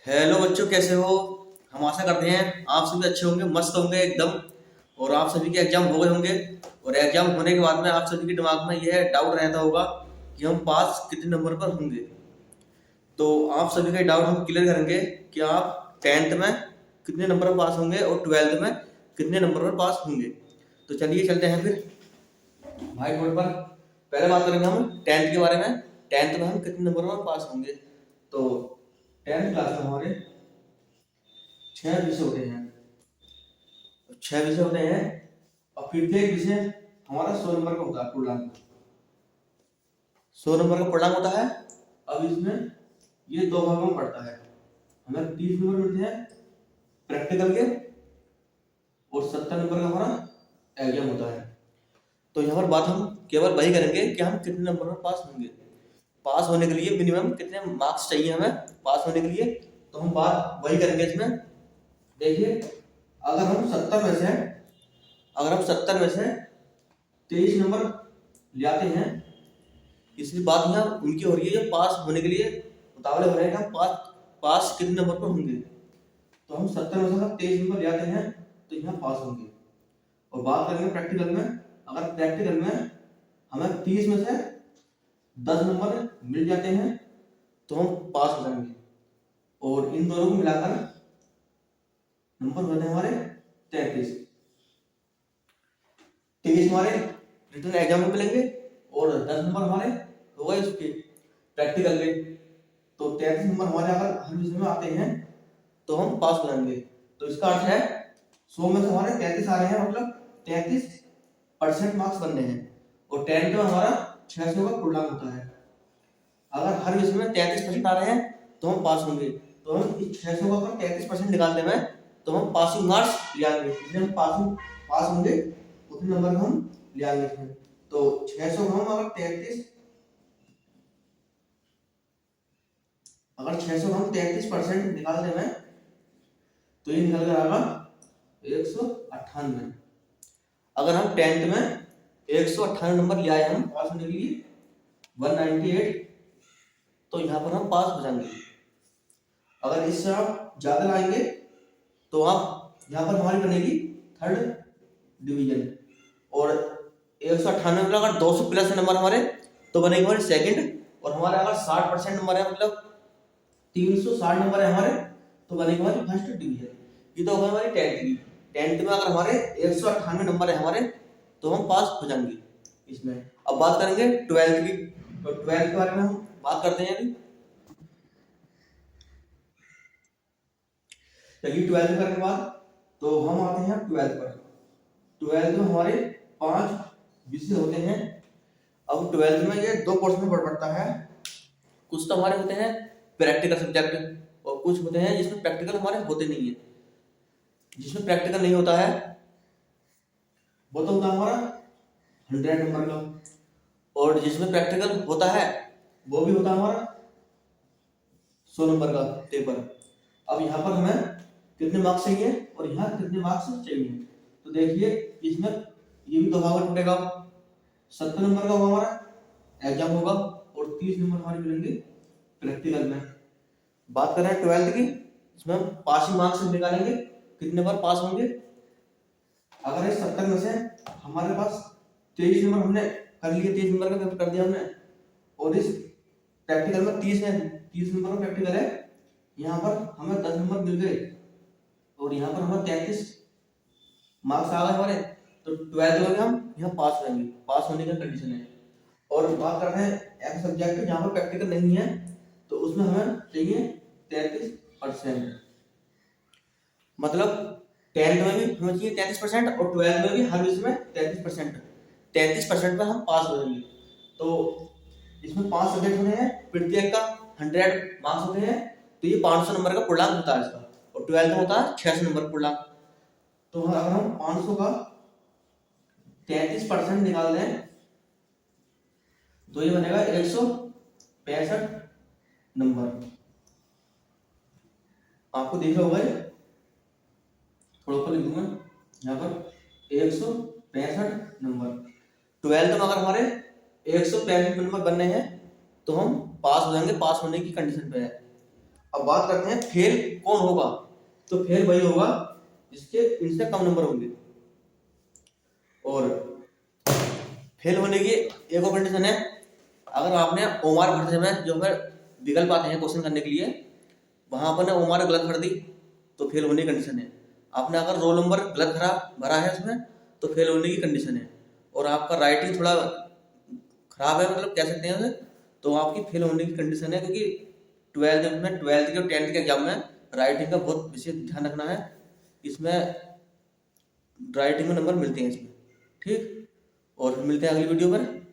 Hello बच्चों, कैसे हो? हम आशा करते हैं आप सभी अच्छे होंगे, मस्त होंगे एकदम। और आप सभी के एग्जाम हो गए होंगे। और एग्जाम होने के बाद में आप सभी के दिमाग में यह डाउट रहता होगा कि हम पास कितने नंबर पर होंगे। तो आप सभी के डाउट हम क्लियर करेंगे कि आप टेंथ में कितने नंबर पर पास होंगे और ट्वेल्थ में कितने नंबर पर पास होंगे। तो चलिए चलते हैं फिर व्हाइट बोर्ड पर। पहले बात करेंगे हम टेंथ के बारे में। टेंथ में हम कितने नंबर पर पास होंगे। तो टेंथ क्लास में हमारे 6 विषय होते हैं। 6 विषय होते हैं और प्रत्येक विषय हमारा 100 नंबर का होता है पूर्णांक। 100 नंबर का पूर्णांक होता है। अब इसमें ये दो भागों में पड़ता है। हमें 30 नंबर मिलते हैं प्रैक्टिकल के और 70 नंबर का हमारा एग्जाम होता है। तो यहाँ पर बात हम केवल वही करेंगे कि हम कितने नंबर पर पास होंगे। पास होने के लिए मिनिमम कितने मार्क्स चाहिए हमें पास होने के लिए, तो हम बात वही करेंगे इसमें। देखिए, अगर हम 70 में से 23 नंबर ले आते हैं, इसलिए बात यहाँ उनकी हो रही है जो पास होने के लिए मुकाबले हो रहे हैं कि हम पास कितने नंबर पर होंगे। तो हम 70 में से अगर 23 नंबर ले आते हैं तो यहाँ पास होंगे। और बात करेंगे प्रैक्टिकल में, अगर प्रैक्टिकल में हमें 30 में से 10 नंबर मिल जाते हैं तो हम पास हो जाएंगे। और इन दोनों को मिलाकर नंबर होते हैं हमारे 33। 23 हमारे रिटन एग्जाम में मिलेंगे और 10 नंबर हमारे हो गए उसके प्रैक्टिकल के। तो 33 नंबर हमारे अगर हर विषय में आते हैं तो हम पास हो जाएंगे। तो इसका अर्थ है 100 में से हमारे 33 आ रहे हैं, मतलब 33% मार्क्स बनने हैं। और 10 में हमारा 600 का पूर्णांक होता है। अगर हर विषय में 33% आ रहे हैं तो हम पास होंगे। तो हम इस 600 का अगर 33% निकालने में तो हम पासिंग मार्क्स ले आएंगे। इसलिए हम पास होंगे उतने नंबर हम ले आएंगे इसमें। तो 600 का हम अगर 600 का हम 33% निकालने में तो ये निकल कर आएगा 198। अगर हम टेंथ में 198 नंबर ले आए हम पास होने के लिए 198, तो यहाँ पर हम पास हो जाएंगे। अगर इससे आप ज्यादा लाएंगे तो आप यहाँ पर हमारी बनेगी थर्ड डिवीजन। और 198 में अगर 200 प्लस नंबर हमारे तो बनेगी हमारी सेकंड। और हमारे अगर 60% नंबर है, मतलब 360 नंबर है हमारे, तो बनेगी हमारी फर्स्ट डिवीजन। ये तो होगा हमारी टेंथ की। टेंथ में अगर हमारे 198 नंबर है हमारे तो हम पास हो जाएंगे इसमें। अब बात करेंगे ट्वेल्थ की। तो ट्वेल्थ के बारे में हम बात करते हैं अभी। चलिए, ट्वेल्थ करने के बाद तो हम आते हैं ट्वेल्थ पर। ट्वेल्थ में हमारे 5 विषय होते हैं। अब ट्वेल्थ में ये 2 पोर्शन में पड़ता है। कुछ तो हमारे होते हैं प्रैक्टिकल सब्जेक्ट और कुछ होते हैं जिसमें प्रैक्टिकल हमारे होते नहीं है। जिसमें प्रैक्टिकल नहीं होता है वो तो होता है हमारा 100 नंबर का। और जिसमें प्रैक्टिकल होता है वो भी होता है हमारा 100 नंबर का पेपर। अब यहाँ पर हमें कितने मार्क्स चाहिए और यहाँ कितने मार्क्स चाहिए। तो देखिए, इसमें ये भी 2 भाग में टूटेगा। 70 नंबर का हमारा एग्जाम होगा और 30 नंबर हमारे मिलेंगे प्रैक्टिकल में। बात कर रहे हैं ट्वेल्थ की, इसमें हम पासिंग मार्क्स निकालेंगे कितने बार पास होंगे। अगर इस 70 में से हमारे पास 23 नंबर हमने कर लिए, 23 नंबर का पेपर कर दिया हमने, और इस प्रैक्टिकल में 30 है, 30 नंबर का प्रैक्टिकल है, यहाँ पर हमें 10 नंबर मिल गए और यहाँ पर हमें 33 मार्क्स आ गए हमारे। तो 12th में हम यहाँ पास हो जाएंगे। पास होने का कंडीशन है। और बात कर रहे हैं ऐसे सब्जेक्ट जहाँ पर प्रैक्टिकल नहीं है तो उसमें हमें चाहिए 33%। मतलब 10th में भी हमें चाहिए 33% और 12th में भी हर विषय में 33%। 33% पर हम पास हो जाएंगे। तो इसमें 5 सब्जेक्ट होते हैं, प्रत्येक का 100 मार्क्स होते हैं। तो ये 500 नंबर का पूर्णांक होता है इसका। और 12th में होता है 600 नंबर पूर्णांक। तो अगर हम 500 का 33% निकाल दें तो ये बनेगा 165 नंबर। आपको देख रहा होगा, थोड़ा ऊपर लिख दूंगा यहाँ पर 165 नंबर। 12th में अगर हमारे 165 नंबर बनने हैं तो हम पास हो जाएंगे। पास होने की कंडीशन पे है। अब बात करते हैं फेल कौन होगा। तो फेल वही होगा जिसके इनसे कम नंबर होंगे। और फेल होने की एक और कंडीशन है, अगर आपने ओमार भरते समय जो है विकल्प आते हैं क्वेश्चन करने के लिए, वहां पर ने ओमार गलत भर दी तो फेल होने की कंडीशन है। आपने अगर रोल नंबर गलत भरा है उसमें तो फेल होने की कंडीशन है। और आपका राइटिंग थोड़ा खराब है, मतलब कह सकते हैं उसे, तो आपकी फेल होने की कंडीशन है। क्योंकि ट्वेल्थ के और 10th के एग्जाम में राइटिंग का बहुत विशेष ध्यान रखना है। इसमें राइटिंग में नंबर मिलते हैं इसमें। ठीक, और मिलते हैं अगली वीडियो पर।